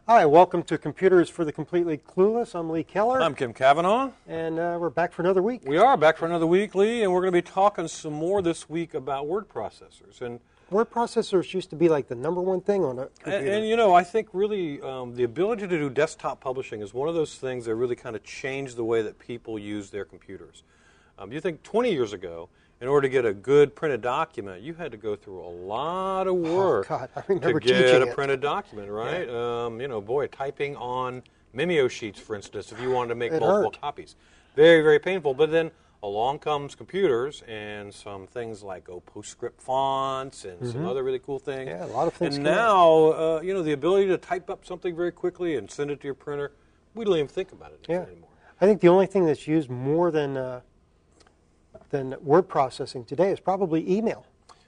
Hi, welcome to Computers for the Completely Clueless. I'm Lee Keller. I'm Kim Cavanaugh. And we're back for another week. We are back for another week, Lee, and we're going to be talking some more this week about word processors. And word processors used to be like the number one thing on a computer. And you know, I think really the ability to do desktop publishing is one of those things that really kind of changed the way that people use their computers. You think 20 years ago, in order to get a good printed document, you had to go through a lot of work to get a printed document, right? Yeah. You know, boy, typing on Mimeo sheets, for instance, if you wanted to make multiple copies. Very, very painful. But then along comes computers and some things like PostScript fonts and some other really cool things. Yeah, a lot of things. And now, you know, the ability to type up something very quickly and send it to your printer, we don't even think about it anymore. I think the only thing that's used more than word processing today is probably email.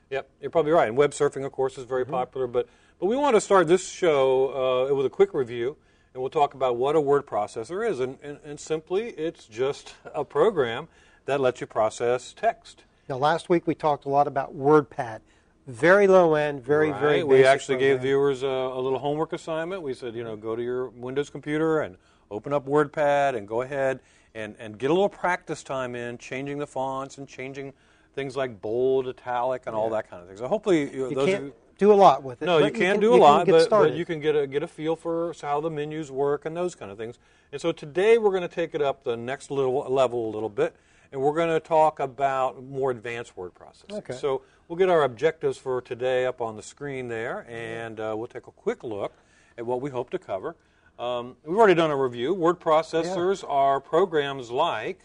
Yep, you're probably right. And web surfing, of course, is very popular. But we want to start this show with a quick review, and we'll talk about what a word processor is. And simply, it's just a program that lets you process text. Now, last week we talked a lot about WordPad. Very low end, very basic. We actually gave viewers a little homework assignment. We said, you know, go to your Windows computer and open up WordPad and go ahead and get a little practice time in changing the fonts and changing things like bold, italic, and all that kind of thing. So hopefully you can't do a lot with it. No, you can't do a lot, but you can get a feel for how the menus work and those kind of things. And so today we're going to take it up the next level a little bit, and we're going to talk about more advanced word processing. Okay. So we'll get our objectives for today up on the screen there, and we'll take a quick look at what we hope to cover. We've already done a review. Word processors are programs like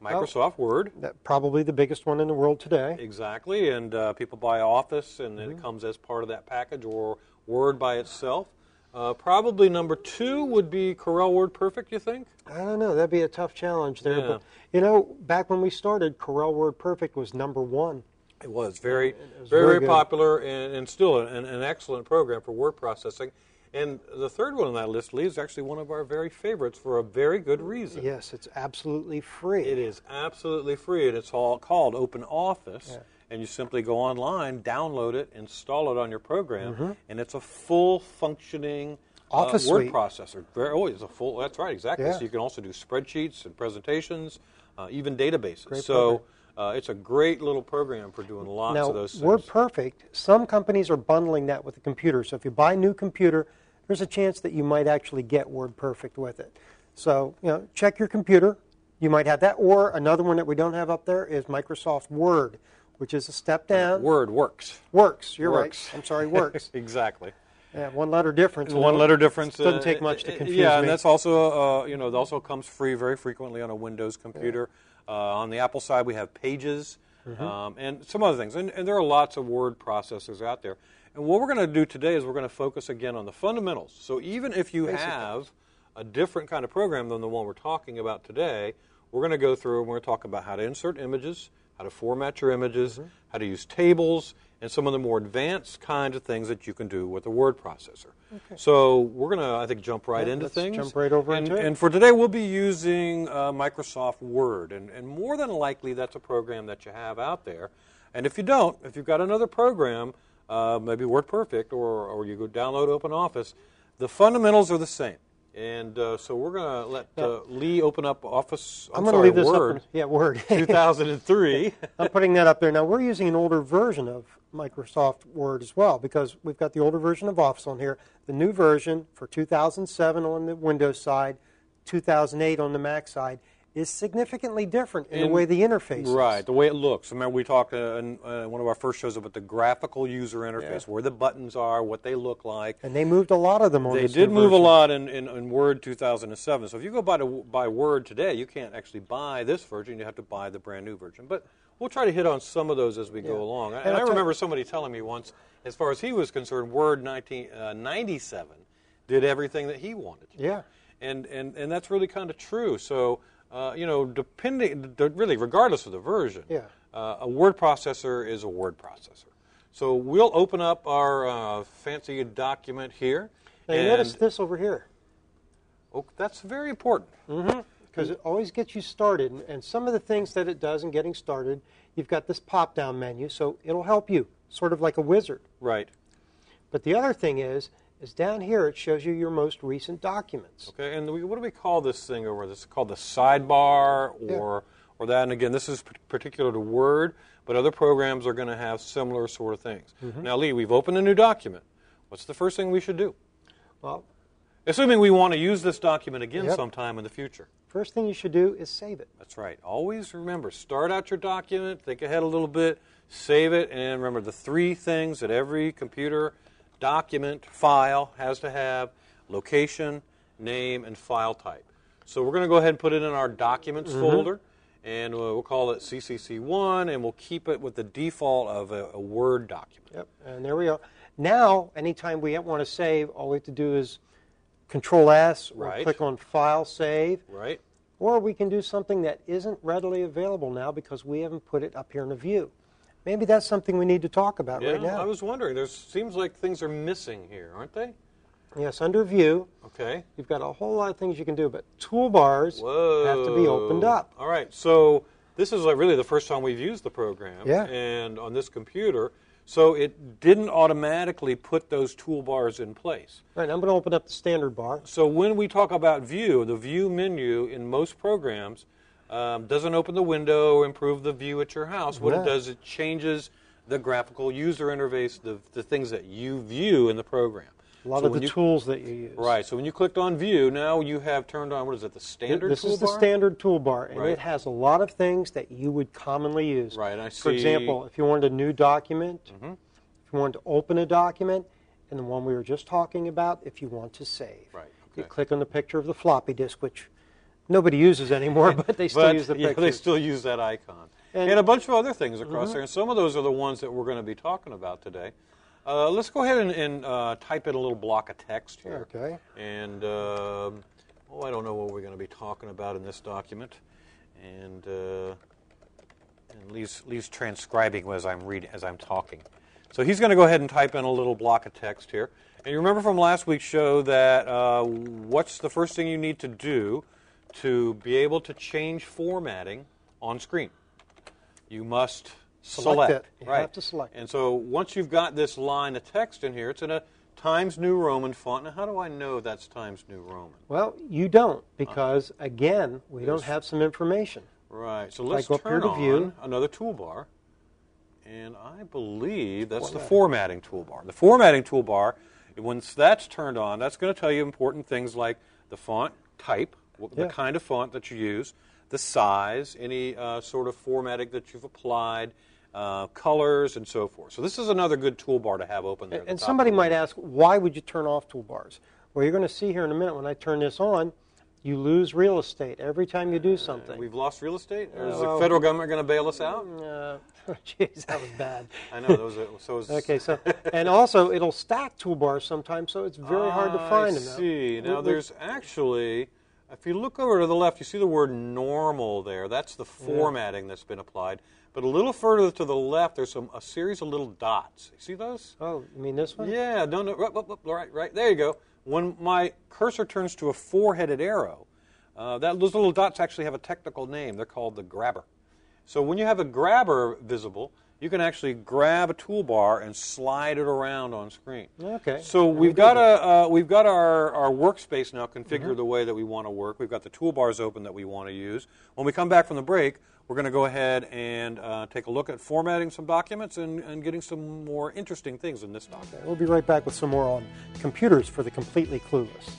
Microsoft Word. Probably the biggest one in the world today. Exactly, and people buy Office, and it comes as part of that package, or Word by itself. Probably number 2 would be Corel WordPerfect, you think? I don't know. That'd be a tough challenge there. Yeah. But, you know, back when we started, Corel WordPerfect was number 1. It was very popular and still an excellent program for word processing. And the third one on that list, Lee, is actually one of our very favorites for a very good reason. Yes, it's absolutely free. It is absolutely free, and it's all called OpenOffice. Yeah. And you simply go online, download it, install it on your program, and it's a full functioning Office word suite. Processor. It's a full. That's right, exactly. Yeah. So you can also do spreadsheets and presentations, even databases. Great so it's a great little program for doing lots of those things. WordPerfect, some companies are bundling that with the computer. So if you buy a new computer, there's a chance that you might actually get WordPerfect with it. So, you know, check your computer. You might have that. Or another one that we don't have up there is Microsoft Word, which is a step down. Word works. Works. You're right. I'm sorry, works. Exactly. Yeah, one letter difference. One letter difference. Doesn't take much to confuse Yeah, me. and that's also, you know, it also comes free very frequently on a Windows computer. Yeah. On the Apple side, we have Pages and some other things. And there are lots of word processors out there. And what we're going to do today is we're going to focus again on the fundamentals. So even if you have a different kind of program than the one we're talking about today, we're going to go through and we're going to talk about how to insert images, how to format your images, how to use tables, and some of the more advanced kinds of things that you can do with a word processor. Okay. So we're going to, I think, jump right into things. Jump right over into it. And for today, we'll be using Microsoft Word. And more than likely, that's a program that you have out there. And if you don't, if you've got another program, maybe WordPerfect, or you go download OpenOffice, the fundamentals are the same. And so we're going to let Lee open up Office. I'm going to leave this Word. up. Yeah, Word. 2003. I'm putting that up there. Now, we're using an older version of Microsoft Word as well, because we've got the older version of Office on here. The new version for 2007 on the Windows side, 2008 on the Mac side, is significantly different in the way the interface is. Right, the way it looks. Remember, we talked in one of our first shows about the graphical user interface, where the buttons are, what they look like. And they moved a lot of them on this They did move version. a lot in Word 2007. So if you go buy Word today, you can't actually buy this version. You have to buy the brand new version. But we'll try to hit on some of those as we go along. And I remember somebody telling me once, as far as he was concerned, Word 1997 did everything that he wanted. Yeah. And that's really kind of true. So, you know, really, regardless of the version, a word processor is a word processor. So we'll open up our fancy document here. Now, you notice this over here. Oh, that's very important. Because it always gets you started. And some of the things that it does in getting started, you've got this pop-down menu, so it'll help you, sort of like a wizard. Right. But the other thing is is down here. It shows you your most recent documents. Okay, and what do we call this thing over? This is called the sidebar or that. And again, this is particular to Word, but other programs are going to have similar sort of things. Now, Lee, we've opened a new document. What's the first thing we should do? Well, assuming we want to use this document again sometime in the future. First thing you should do is save it. That's right. Always remember, start out your document, think ahead a little bit, save it, and remember the three things that every computer document file has to have: location, name, and file type. So we're going to go ahead and put it in our Documents folder, and we'll call it CCC1, and we'll keep it with the default of a Word document. Yep, and there we go. Now, anytime we want to save, all we have to do is Control-S or click on File, Save. Right. Or we can do something that isn't readily available now because we haven't put it up here in the view. Maybe that's something we need to talk about right now. I was wondering. There seems like things are missing here, aren't they? Yes, under View, you've got a whole lot of things you can do, but toolbars have to be opened up. All right, so this is really the first time we've used the program, Yeah. and on this computer, so it didn't automatically put those toolbars in place. Right, I'm going to open up the standard bar. So when we talk about View, the View menu in most programs doesn't open the window or improve the view at your house. What it does, it changes the graphical user interface, the things that you view in the program. A lot of the tools that you use. Right, so when you clicked on View, now you have turned on, what is it, the standard toolbar? This is the standard toolbar, and it has a lot of things that you would commonly use. Right, I see. For example, if you wanted a new document, if you wanted to open a document, and the one we were just talking about, if you want to save. Right, You click on the picture of the floppy disk, which nobody uses anymore, but they still use the picture. They still use that icon. And a bunch of other things across there, and some of those are the ones that we're going to be talking about today. Let's go ahead and type in a little block of text here. Okay. And, I don't know what we're going to be talking about in this document. And Lee's transcribing as I'm talking. So he's going to go ahead and type in a little block of text here. And you remember from last week's show that what's the first thing you need to do to be able to change formatting on screen? You must select it. You have to select. And so once you've got this line of text in here, it's in a Times New Roman font. Now, how do I know that's Times New Roman? Well, you don't, because, again, we don't have some information. Right. So let's go up here turn to View. on another toolbar. And I believe that's the formatting toolbar. The formatting toolbar, once that's turned on, that's going to tell you important things like the font type, the kind of font that you use, the size, any sort of formatting that you've applied, colors, and so forth. So this is another good toolbar to have open there. And somebody might ask, why would you turn off toolbars? Well, you're going to see here in a minute when I turn this on, you lose real estate every time you do something. We've lost real estate? Or is the federal government going to bail us out? Jeez, that was bad. I know. Okay, so and also it'll stack toolbars sometimes, so it's very hard to find them. I see. Now there's actually, if you look over to the left, you see the word normal there. That's the formatting that's been applied. But a little further to the left, there's a series of little dots. You see those? Oh, you mean this one? Yeah. No. Right. There you go. When my cursor turns to a four-headed arrow, those little dots actually have a technical name. They're called the grabber. So when you have a grabber visible, you can actually grab a toolbar and slide it around on screen. Okay. So we've got our workspace now configured the way that we want to work. We've got the toolbars open that we want to use. When we come back from the break, we're going to go ahead and take a look at formatting some documents and getting some more interesting things in this document. We'll be right back with some more on computers for the completely clueless.